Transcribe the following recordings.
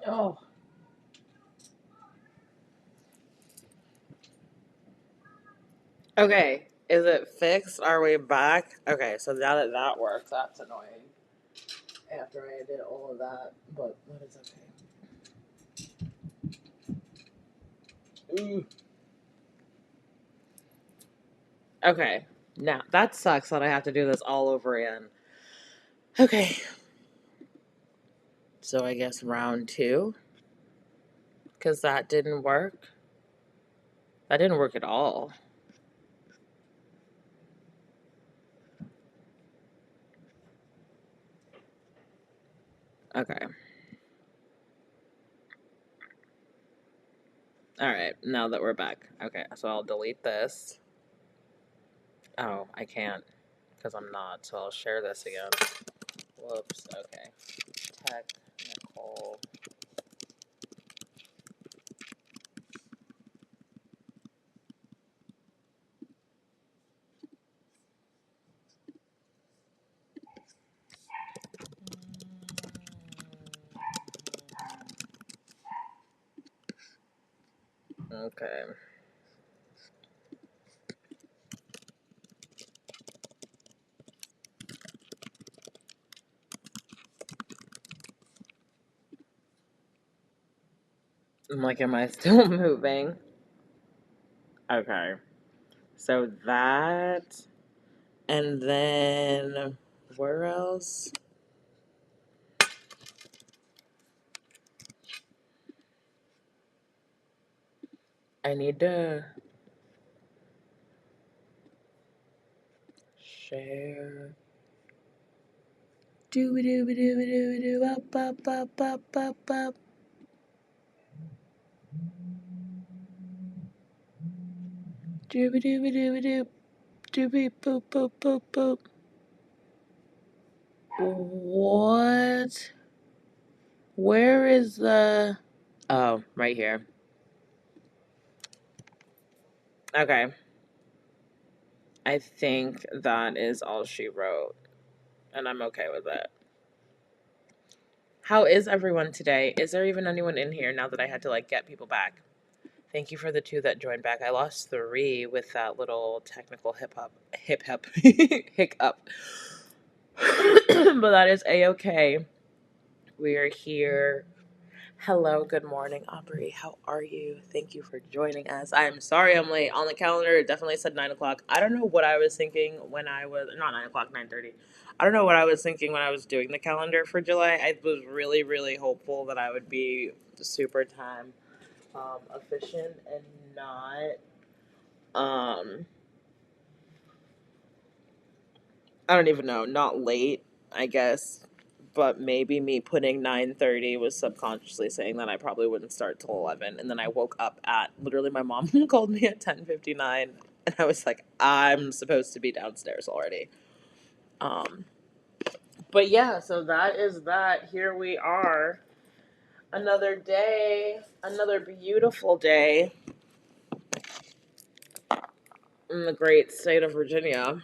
Oh. Okay. Is it fixed? Are we back? Okay, so now that that works, that's annoying. After I did all of that, but that is okay. Ooh. Okay. Now, that sucks that I have to do this all over again. Okay. So I guess round 2. Because that didn't work. That didn't work at all. Okay. Alright, now that we're back. Okay, so I'll delete this. Oh, I can't. Because I'm not, so I'll share this again. Whoops, okay. Technical. Okay. I'm like, am I still moving? Okay. So that, and then where else? I need to share. Dooby dooby dooby dooby doo up up up up up up. Dooby dooby dooby doo. Dooby boop boop boop boop. What? Where is the... Oh, right here. Okay. I think that is all she wrote. And I'm okay with it. How is everyone today? Is there even anyone in here now that I had to, like, get people back? Thank you for the 2 that joined back. I lost 3 with that little technical hiccup. Hiccup. But that is a-okay. We are here. Hello, good morning, Aubrey. How are you? Thank you for joining us. I'm sorry I'm late. On the calendar, it definitely said 9 o'clock. I don't know what I was thinking when I was... Not 9 o'clock, 9:30. I don't know what I was thinking when I was doing the calendar for July. I was really, really hopeful that I would be super time efficient and not... I don't even know, not late, I guess. But maybe me putting 9:30 was subconsciously saying that I probably wouldn't start till 11. And then I woke up at, literally my mom called me at 10:59. And I was like, I'm supposed to be downstairs already. But yeah, so that is that. Here we are. Another day. Another beautiful day. In the great state of Virginia.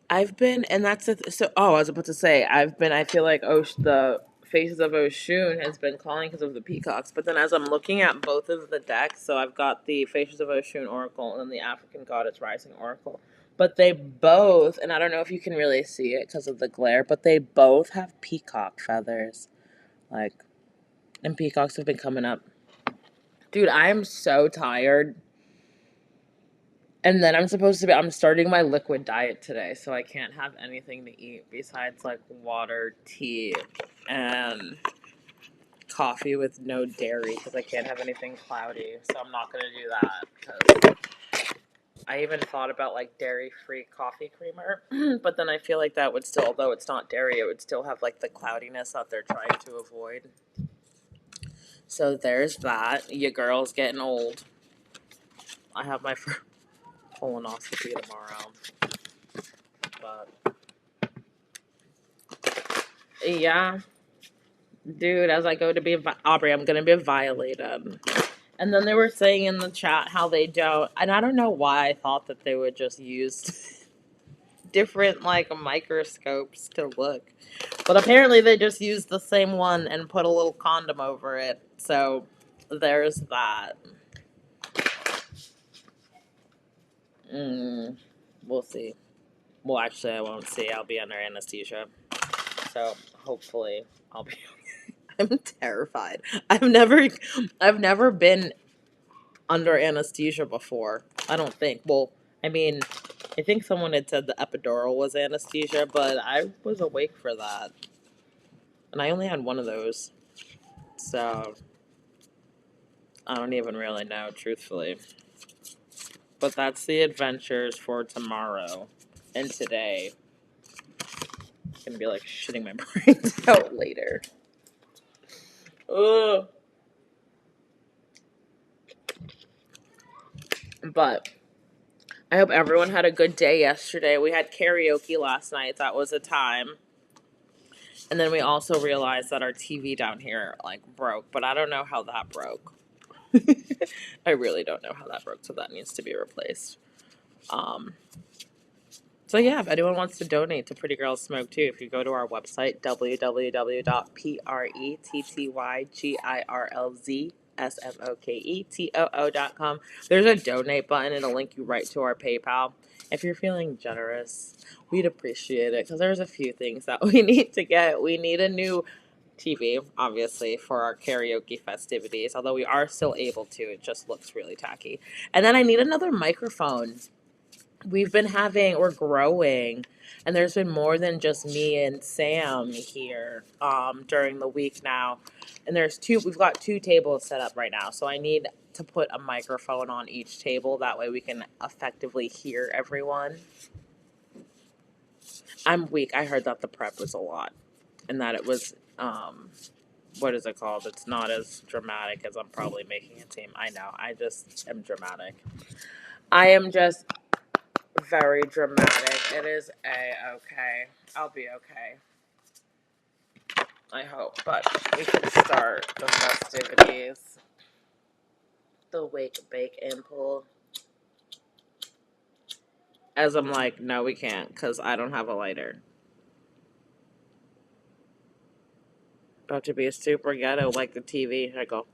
I've been, and that's so. Oh, I was about to say, I feel like the Faces of Oshun has been calling because of the peacocks. But then as I'm looking at both of the decks, so I've got the Faces of Oshun Oracle and then the African Goddess Rising Oracle. But they both, and I don't know if you can really see it because of the glare, but they both have peacock feathers. Like, and peacocks have been coming up. Dude, I am so tired. And then I'm starting my liquid diet today, so I can't have anything to eat besides like water, tea, and coffee with no dairy because I can't have anything cloudy. So I'm not going to do that because I even thought about like dairy-free coffee creamer, but then I feel like that would still, although it's not dairy, it would still have like the cloudiness that they're trying to avoid. So there's that. Your girl's getting old. I have my colonoscopy tomorrow. But yeah, dude, as I go to be Aubrey, I'm gonna be violated. And then they were saying in the chat how they don't, and I don't know why I thought that they would just use different like microscopes to look. But apparently they just used the same one and put a little condom over it. So there's that. Mm, we'll see. Well, actually, I won't see. I'll be under anesthesia. So hopefully I'll be. I'm terrified. I've never been under anesthesia before. I don't think. Well, I mean, I think someone had said the epidural was anesthesia, but I was awake for that. And I only had one of those. So I don't even really know, truthfully. But that's the adventures for tomorrow and today. I'm gonna be like shitting my brains out later. Ugh. But I hope everyone had a good day yesterday. We had karaoke last night. That was a time. And then we also realized that our TV down here like broke, but I don't know how that broke. I really don't know how that broke, so that needs to be replaced. Um, so yeah, if anyone wants to donate to Pretty Girls Smoke too, if you go to our website www.prettygrlzsmoketoo.com, there's a donate button. It'll link you right to our PayPal. If you're feeling generous, we'd appreciate it because there's a few things that we need to get. We need a new TV, obviously, for our karaoke festivities, although we are still able to. It just looks really tacky. And then I need another microphone. We're growing, and there's been more than just me and Sam here during the week now. And we've got two tables set up right now, so I need to put a microphone on each table. That way we can effectively hear everyone. I'm weak. I heard that the prep was a lot, and that it was, what is it called? It's not as dramatic as I'm probably making it seem. I know. I just am dramatic. I am just very dramatic. It is okay. I'll be okay. I hope. But we can start the festivities. The wake, bake, and pull. As I'm like, no, we can't, because I don't have a lighter. About to be a super ghetto like the TV. I go.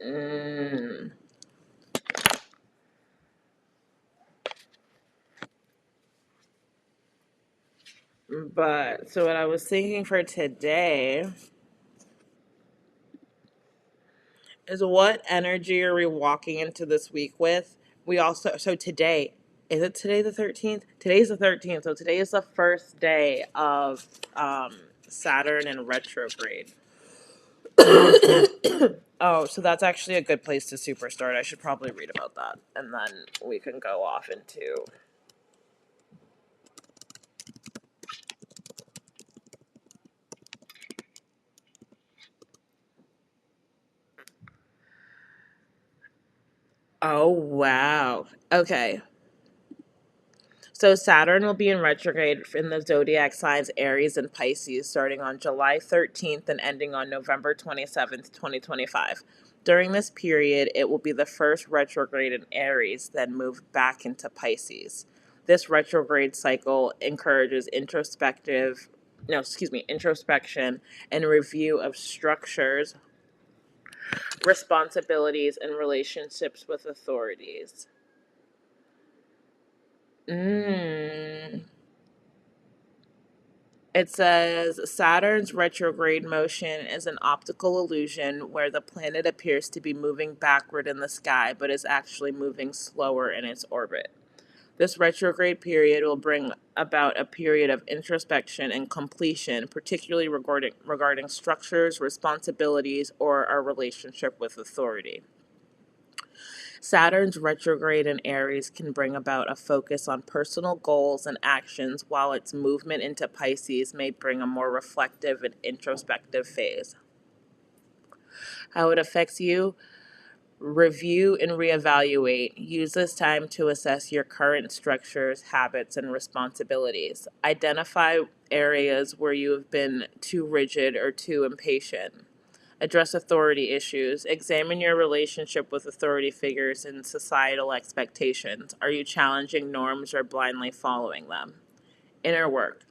Mm. But, so what I was thinking for today is what energy are we walking into this week with? So today, is it today the 13th? Today's the 13th, so today is the first day of Saturn in retrograde. Oh, so that's actually a good place to super start. I should probably read about that, and then we can go off into. Oh, wow. Okay. So Saturn will be in retrograde in the zodiac signs Aries and Pisces starting on July 13th and ending on November 27th, 2025. During this period, it will be the first retrograde in Aries, then move back into Pisces. This retrograde cycle encourages introspection and review of structures, responsibilities, and relationships with authorities. Mm. It says Saturn's retrograde motion is an optical illusion where the planet appears to be moving backward in the sky but is actually moving slower in its orbit. This retrograde period will bring about a period of introspection and completion, particularly regarding structures, responsibilities, or our relationship with authority. Saturn's retrograde in Aries can bring about a focus on personal goals and actions, while its movement into Pisces may bring a more reflective and introspective phase. How it affects you? Review and reevaluate. Use this time to assess your current structures, habits, and responsibilities. Identify areas where you have been too rigid or too impatient. Address authority issues. Examine your relationship with authority figures and societal expectations. Are you challenging norms or blindly following them? Inner work.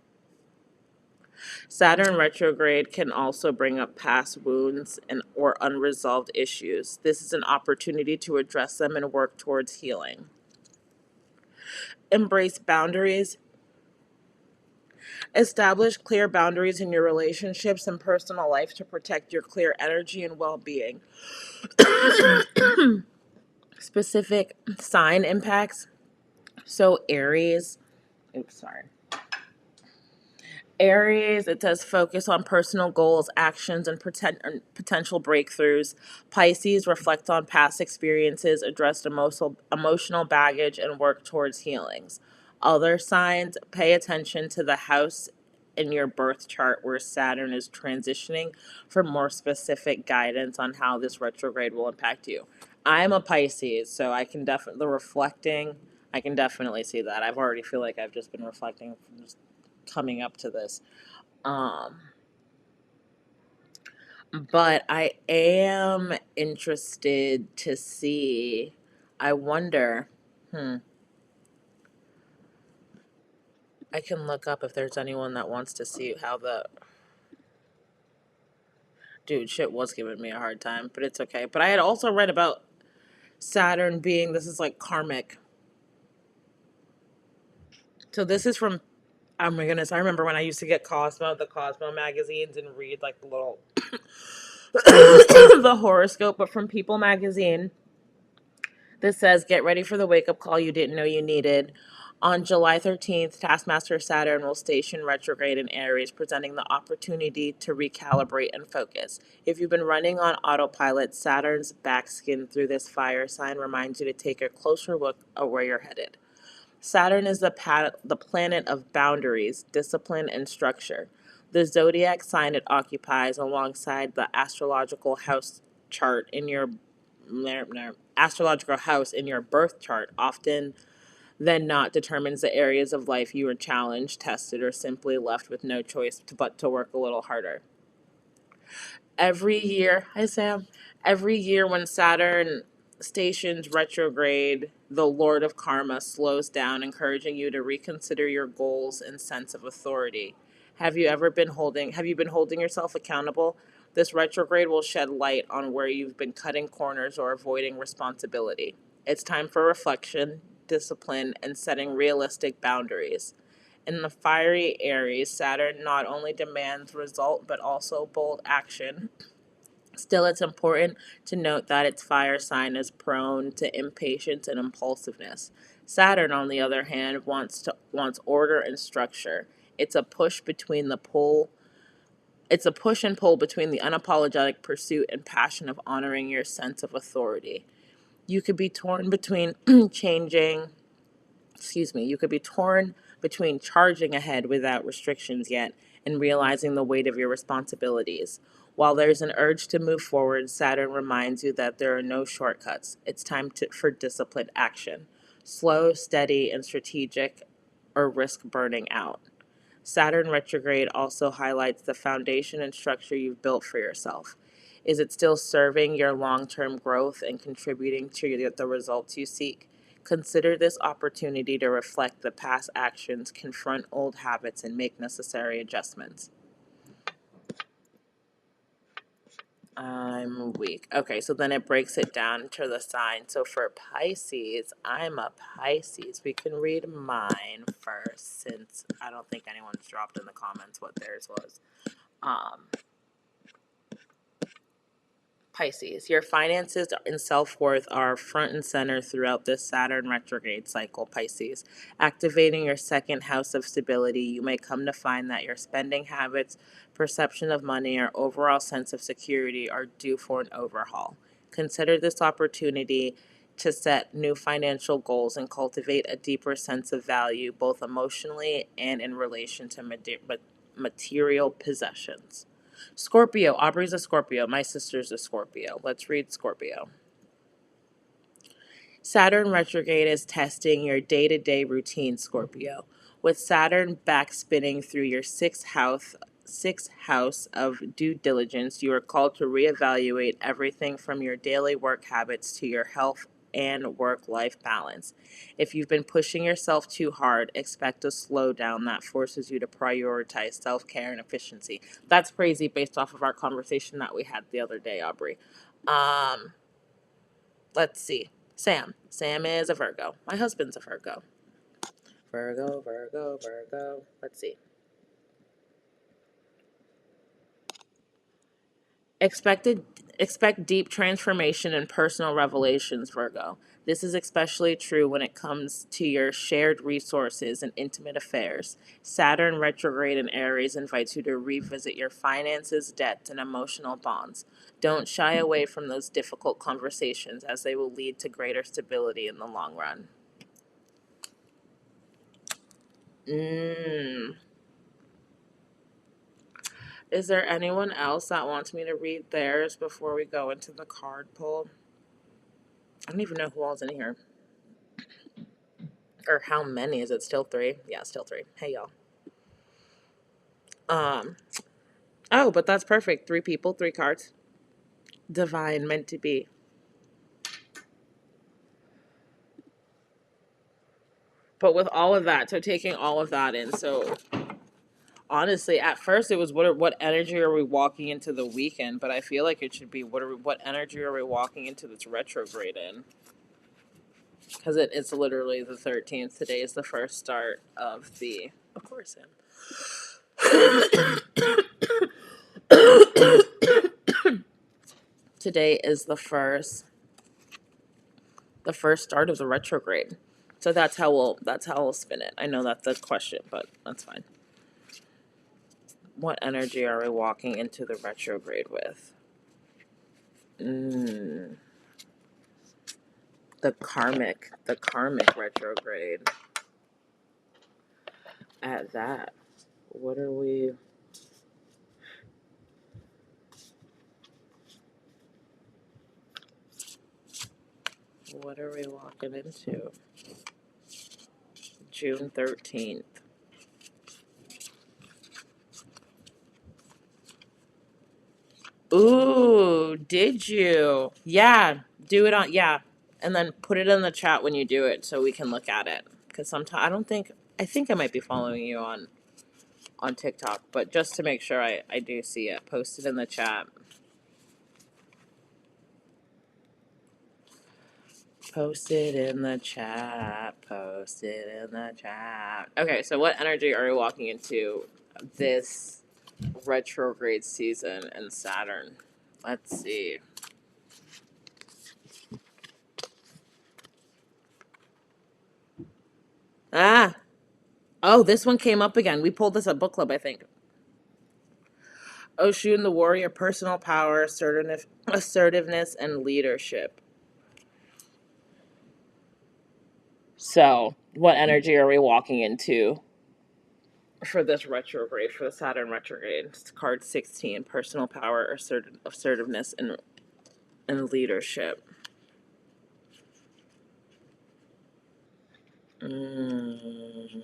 Saturn retrograde can also bring up past wounds and or unresolved issues. This is an opportunity to address them and work towards healing. Embrace boundaries. Establish clear boundaries in your relationships and personal life to protect your clear energy and well-being. Specific sign impacts. So Aries, oops, sorry. Aries, it says focus on personal goals, actions, and potential breakthroughs. Pisces, reflect on past experiences, address emotional baggage, and work towards healings. Other signs, pay attention to the house in your birth chart where Saturn is transitioning for more specific guidance on how this retrograde will impact you. I'm a Pisces, so I can definitely, the reflecting, I can definitely see that. I've already feel like I've just been reflecting just coming up to this. Um, but I am interested to see. I wonder. Hmm. I can look up if there's anyone that wants to see how the dude shit was giving me a hard time, but it's okay. But I had also read about Saturn being this is like karmic. So this is from oh my goodness, I remember when I used to get the Cosmo magazines and read like the little the horoscope, but from People magazine. This says, get ready for the wake up call you didn't know you needed. On July 13th, Taskmaster Saturn will station retrograde in Aries, presenting the opportunity to recalibrate and focus. If you've been running on autopilot, Saturn's backskin through this fire sign reminds you to take a closer look at where you're headed. Saturn is the planet of boundaries, discipline, and structure. The zodiac sign it occupies alongside the astrological house chart in your astrological house in your birth chart often than not determines the areas of life you are challenged, tested, or simply left with no choice but to work a little harder. Every year, hi Sam, every year when Saturn stations retrograde, the Lord of Karma slows down, encouraging you to reconsider your goals and sense of authority. Have you been holding yourself accountable? This retrograde will shed light on where you've been cutting corners or avoiding responsibility. It's time for reflection, discipline, and setting realistic boundaries. In the fiery Aries, Saturn not only demands result but also bold action. Still, it's important to note that its fire sign is prone to impatience and impulsiveness. Saturn, on the other hand, wants order and structure. It's a push between the pull. It's a push and pull between the unapologetic pursuit and passion of honoring your sense of authority. You could be torn between changing you could be torn between charging ahead without restrictions yet and realizing the weight of your responsibilities. While there's an urge to move forward, Saturn reminds you that there are no shortcuts. It's time for disciplined action. Slow, steady, and strategic, or risk burning out. Saturn retrograde also highlights the foundation and structure you've built for yourself. Is it still serving your long term growth and contributing to the results you seek? Consider this opportunity to reflect the past actions, confront old habits, and make necessary adjustments. I'm weak. Okay, so then it breaks it down to the sign. So for Pisces, I'm a Pisces. We can read mine first since I don't think anyone's dropped in the comments what theirs was. Um, Pisces, your finances and self worth are front and center throughout this Saturn retrograde cycle, Pisces. Activating your second house of stability, you may come to find that your spending habits, perception of money, or overall sense of security are due for an overhaul. Consider this opportunity to set new financial goals and cultivate a deeper sense of value, both emotionally and in relation to material possessions. Scorpio. Aubrey's a Scorpio. My sister's a Scorpio. Let's read Scorpio. Saturn retrograde is testing your day to day routine, Scorpio. With Saturn backspinning through your sixth house of due diligence, you are called to reevaluate everything from your daily work habits to your health and work life balance. If you've been pushing yourself too hard, expect a slowdown that forces you to prioritize self care and efficiency. That's crazy based off of our conversation that we had the other day, Aubrey. Um, let's see. Sam. Sam is a Virgo. My husband's a Virgo. Virgo, Virgo, Virgo. Let's see. Expected Expect deep transformation and personal revelations, Virgo. This is especially true when it comes to your shared resources and intimate affairs. Saturn retrograde in Aries invites you to revisit your finances, debts, and emotional bonds. Don't shy away from those difficult conversations as they will lead to greater stability in the long run. Mm. Is there anyone else that wants me to read theirs before we go into the card pull? I don't even know who all's in here. Or how many? Is it still three? Yeah, still three. Hey, y'all. Um. Oh, but that's perfect. Three people, three cards. Divine, meant to be. But with all of that, so taking all of that in, so honestly, at first it was what energy are we walking into the weekend? But I feel like it should be what energy are we walking into this retrograde in? Because it's literally the 13th. Today is the first start of the. Of course, Sam. Today is the first start of the retrograde. So that's how we'll spin it. I know that's the question, but that's fine. What energy are we walking into the retrograde with? Mm, the karmic retrograde. At that, what are we? What are we walking into? June 13th. Ooh, did you? Yeah, do it on, yeah. And then put it in the chat when you do it so we can look at it. Because sometimes I think I might be following you on TikTok, but just to make sure I do see it, post it in the chat. Post it in the chat. Post it in the chat. Okay, so what energy are we walking into this retrograde season in Saturn? Let's see. Ah, oh, this one came up again. We pulled this at book club, I think. Oshun, the warrior, personal power, assertiveness, and leadership. So, what energy are we walking into for this retrograde, for the Saturn retrograde? It's card 16, personal power, assertiveness, and leadership. Mm.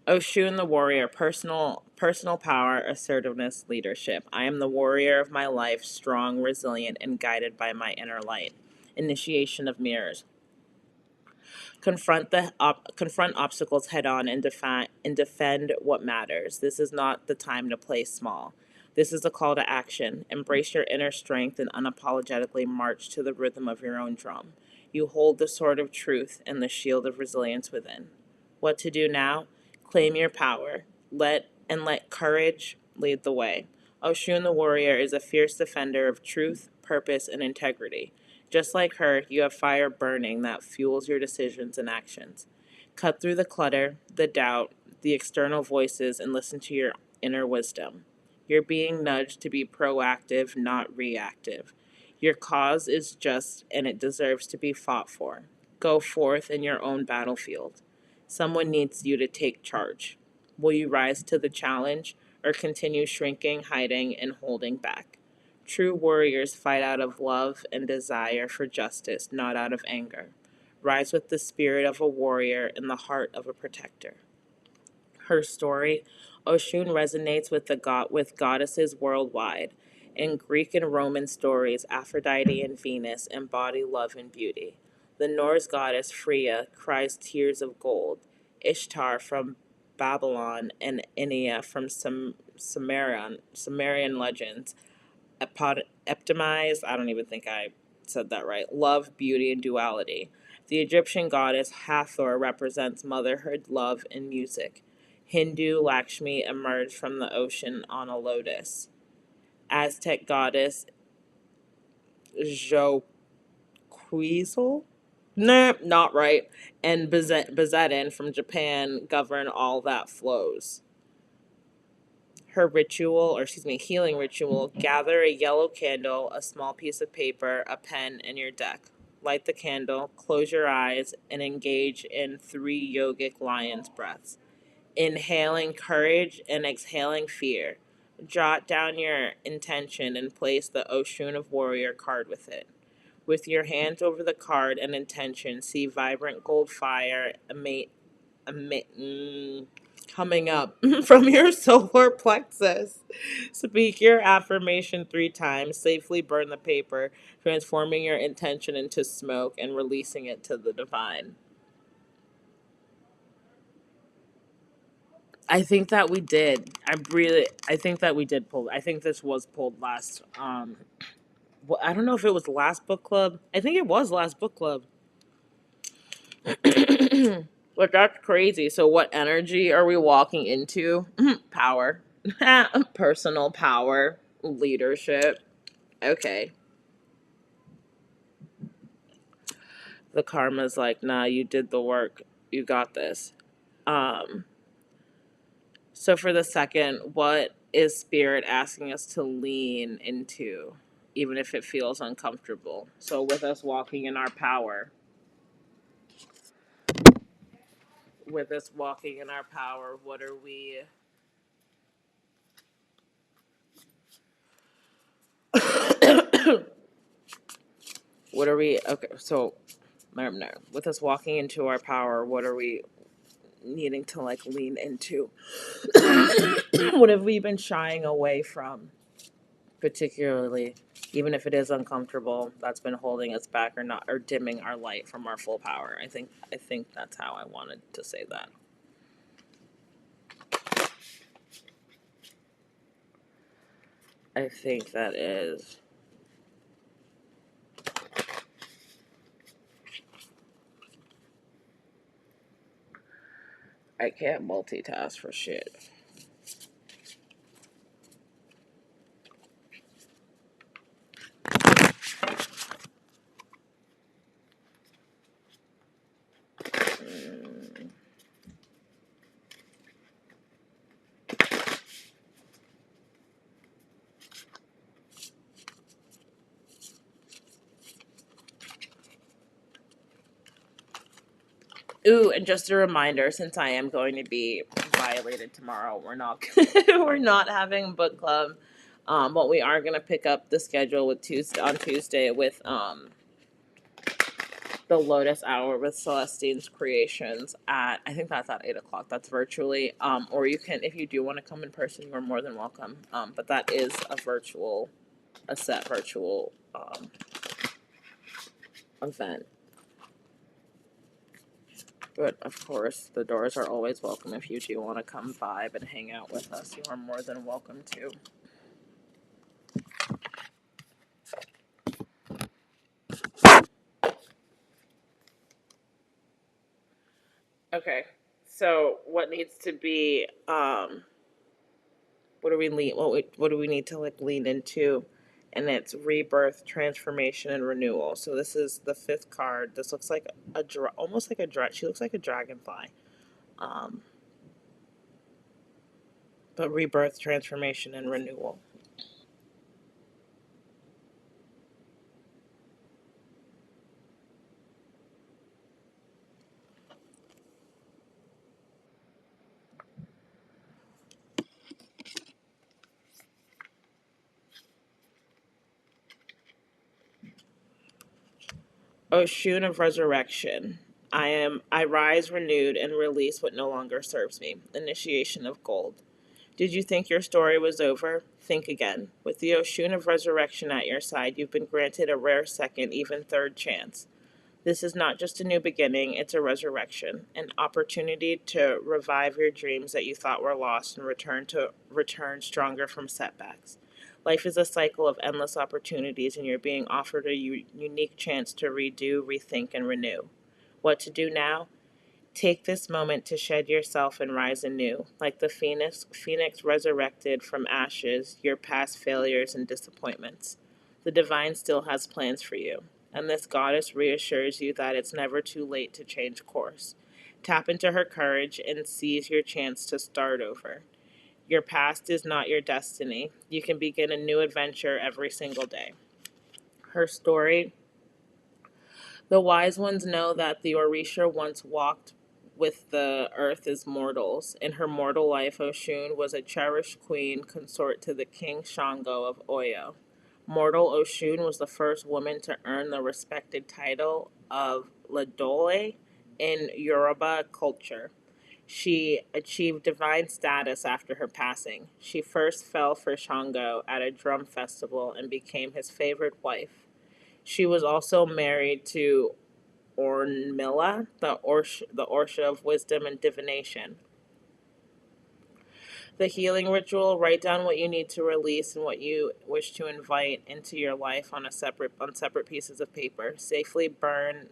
Oshun the warrior, personal power, assertiveness, leadership. I am the warrior of my life, strong, resilient, and guided by my inner light. Initiation of mirrors. Confront obstacles head on and defend what matters. This is not the time to play small. This is a call to action. Embrace your inner strength and unapologetically march to the rhythm of your own drum. You hold the sword of truth and the shield of resilience within. What to do now? Claim your power. Let courage lead the way. Oshun the warrior is a fierce defender of truth, purpose, and integrity. Just like her, you have fire burning that fuels your decisions and actions. Cut through the clutter, the doubt, the external voices, and listen to your inner wisdom. You're being nudged to be proactive, not reactive. Your cause is just and it deserves to be fought for. Go forth in your own battlefield. Someone needs you to take charge. Will you rise to the challenge or continue shrinking, hiding, and holding back? True warriors fight out of love and desire for justice, not out of anger. Rise with the spirit of a warrior and the heart of a protector. Her story, Oshun resonates with with goddesses worldwide. In Greek and Roman stories, Aphrodite and Venus embody love and beauty. The Norse goddess Freya cries tears of gold. Ishtar from Babylon and Enia from Sumerian legends epitomize, I don't even think I said that right, love, beauty, and duality. The Egyptian goddess Hathor represents motherhood, love, and music. Hindu Lakshmi emerged from the ocean on a lotus. Aztec goddess Joquizel? Nah, not right. And Bezetin from Japan govern all that flows. Her ritual, or excuse me, healing ritual, gather a yellow candle, a small piece of paper, a pen, and your deck. Light the candle, close your eyes, and engage in 3 yogic lion's breaths. Inhaling courage and exhaling fear. Jot down your intention and place the Oshun of Warrior card with it. With your hands over the card and intention, see vibrant gold fire coming up from your solar plexus. Speak your affirmation 3 times. Safely burn the paper, transforming your intention into smoke and releasing it to the divine. I think that we did. I think that we did pull. I think this was pulled last. Well, I don't know if it was last book club. I think it was last book club. But that's crazy. So, what energy are we walking into? Power, personal power, leadership. Okay. The karma's like, nah, you did the work. You got this. Um, so for the second, what is spirit asking us to lean into, even if it feels uncomfortable? So with us walking in our power, what are we? What are we? Okay, so no. With us walking into our power, what are we needing to like lean into? What have we been shying away from? Particularly, even if it is uncomfortable, that's been holding us back or not, or dimming our light from our full power. I think that's how I wanted to say that. I think that is. I can't multitask for shit. Mm. Ooh, and just a reminder, since I am going to be violated tomorrow, we're not we're not having book club. But we are gonna pick up the schedule with Tuesday with the Lotus Hour with Celestine's Creations at, I think that's at 8 o'clock. That's virtually. Or you can, if you do want to come in person, you are more than welcome. But that is a set virtual event. But of course, the doors are always welcome. If you do want to come vibe and hang out with us, you are more than welcome to. Okay, so what needs to be what do we lean what do we need to like lean into? And it's rebirth, transformation, and renewal. So this is the 5th card. This looks like almost like she looks like a dragonfly. Um, but rebirth, transformation, and renewal. Oshun of resurrection. I rise renewed and release what no longer serves me. Initiation of gold. Did you think your story was over? Think again. With the Oshun of resurrection at your side, you've been granted a rare second, even third chance. This is not just a new beginning, it's a resurrection, an opportunity to revive your dreams that you thought were lost and return stronger from setbacks. Life is a cycle of endless opportunities, and you're being offered a unique chance to redo, rethink, and renew. What to do now? Take this moment to shed yourself and rise anew. Like the phoenix resurrected from ashes, your past failures and disappointments. The divine still has plans for you, and this goddess reassures you that it's never too late to change course. Tap into her courage and seize your chance to start over. Your past is not your destiny. You can begin a new adventure every single day. Her story. The wise ones know that the Orisha once walked with the earth as mortals. In her mortal life, Oshun was a cherished queen consort to the king Shango of Oyo. Mortal Oshun was the first woman to earn the respected title of Ladole in Yoruba culture. She achieved divine status after her passing. She first fell for Shango at a drum festival and became his favorite wife. She was also married to Ornmilla, the Orsha of wisdom and divination. The healing ritual: write down what you need to release and what you wish to invite into your life on separate pieces of paper. Safely burn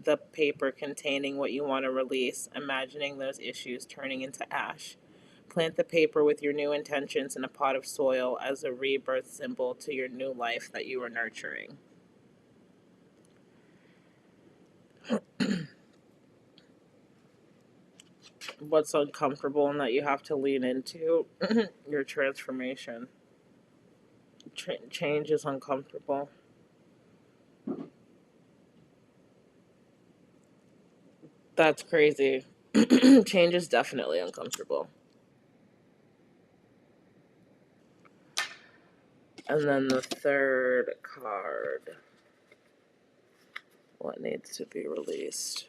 the paper containing what you want to release, imagining those issues turning into ash. Plant the paper with your new intentions in a pot of soil as a rebirth symbol to your new life that you are nurturing. What's uncomfortable and that you have to lean into? Your transformation. Change is uncomfortable. That's crazy. Change is definitely uncomfortable. And then the third card. What needs to be released?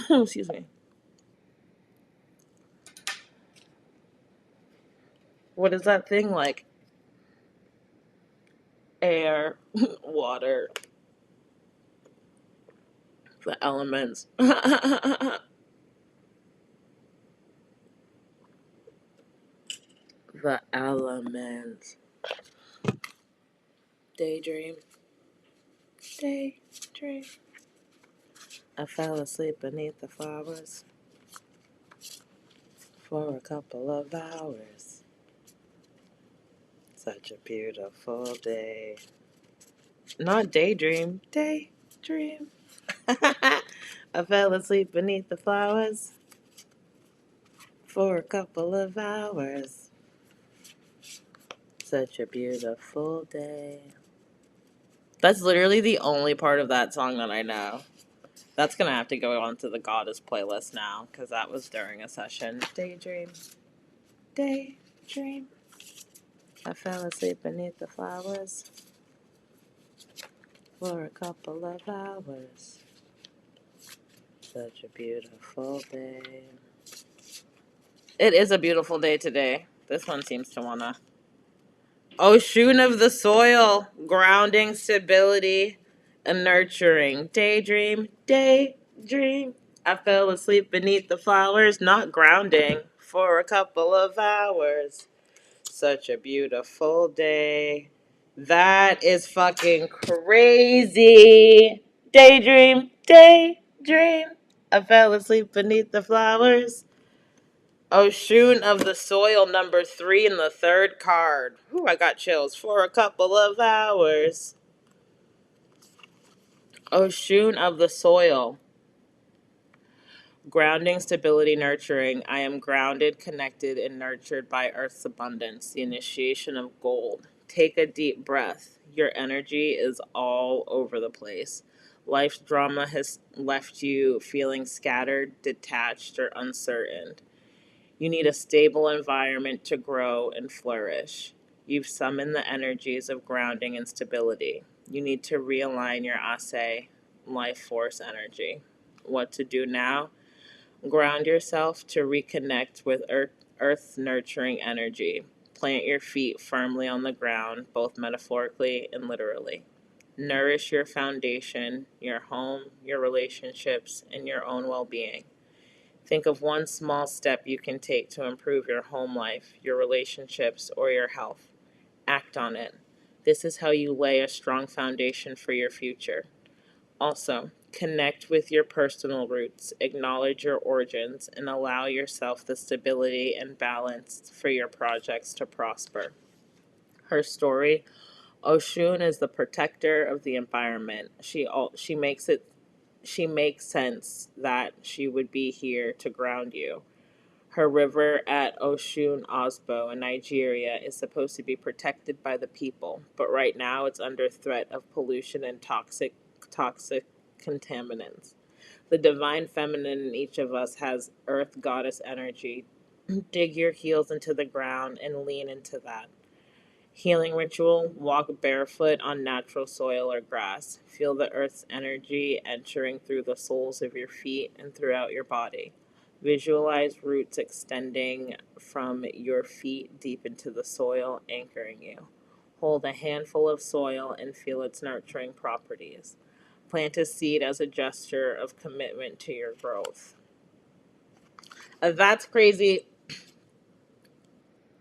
Excuse me. What is that thing like? Air, water, the elements. The elements. Daydream. Daydream. I fell asleep beneath the flowers for a couple of hours. Such a beautiful day. Not daydream. Daydream. I fell asleep beneath the flowers for a couple of hours. Such a beautiful day. That's literally the only part of that song that I know. That's gonna have to go onto the Goddess playlist now, because that was during a session. Daydream. Daydream. I fell asleep beneath the flowers for a couple of hours. Such a beautiful day. It is a beautiful day today. This one seems to wanna. Oshun of the soil, grounding, stability, and nurturing. Daydream, daydream. I fell asleep beneath the flowers, not grounding, for a couple of hours. Such a beautiful day. That is fucking crazy. Daydream, daydream. I fell asleep beneath the flowers. Oshun of the soil, number 3 in the third card. Ooh, I got chills for a couple of hours. Oshun of the soil. Grounding, stability, nurturing. I am grounded, connected, and nurtured by Earth's abundance, the initiation of gold. Take a deep breath. Your energy is all over the place. Life's drama has left you feeling scattered, detached, or uncertain. You need a stable environment to grow and flourish. You've summoned the energies of grounding and stability. You need to realign your Ase life force energy. What to do now? Ground yourself to reconnect with Earth's nurturing energy. Plant your feet firmly on the ground, both metaphorically and literally. Nourish your foundation, your home, your relationships, and your own well being. Think of one small step you can take to improve your home life, your relationships, or your health. Act on it. This is how you lay a strong foundation for your future. Also, connect with your personal roots, acknowledge your origins, and allow yourself the stability and balance for your projects to prosper. Her story: Oshun is the protector of the environment. She makes sense that she would be here to ground you. Her river at Oshun Osbo in Nigeria is supposed to be protected by the people, but right now it's under threat of pollution and toxic contaminants. The divine feminine in each of us has earth goddess energy. Dig your heels into the ground and lean into that. Healing ritual: walk barefoot on natural soil or grass. Feel the earth's energy entering through the soles of your feet and throughout your body. Visualize roots extending from your feet deep into the soil, anchoring you. Hold a handful of soil and feel its nurturing properties. Plant a seed as a gesture of commitment to your growth. That's crazy.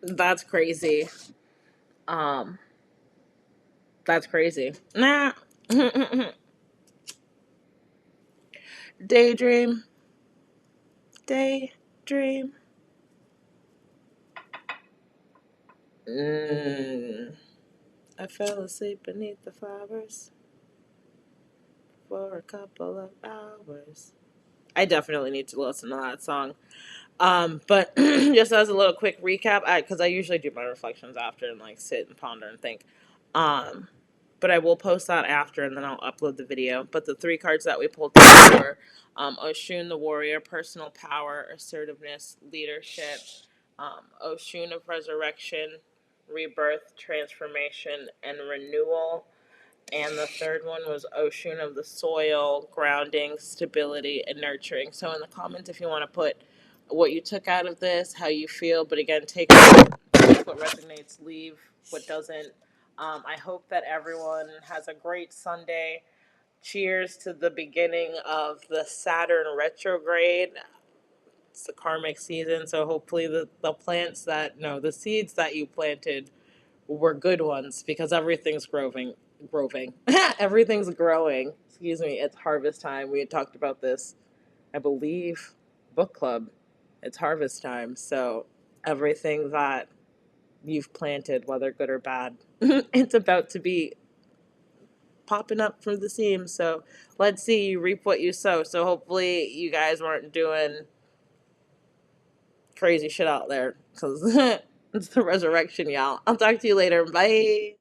That's crazy. Um, that's crazy. Nah. Daydream. Daydream. Mm. I fell asleep beneath the flowers for a couple of hours. I definitely need to listen to that song. But just as a little quick recap, because I usually do my reflections after and like sit and ponder and think. Um, but I will post that after and then I'll upload the video. But the three cards that we pulled today were Oshun the warrior, personal power, assertiveness, leadership, Oshun of resurrection, rebirth, transformation, and renewal. And the third one was Oshun of the soil, grounding, stability, and nurturing. So in the comments, if you want to put what you took out of this, how you feel, but again, take what resonates, leave what doesn't. I hope that everyone has a great Sunday. Cheers to the beginning of the Saturn Retrograde. It's the karmic season, so hopefully the plants that, no, the seeds that you planted were good ones because everything's growing. Everything's growing. Excuse me. It's harvest time. We had talked about this, I believe, book club. It's harvest time. So everything that you've planted, whether good or bad, it's about to be popping up from the seams. So let's see, you reap what you sow. So hopefully you guys weren't doing crazy shit out there because it's the resurrection, y'all. I'll talk to you later. Bye.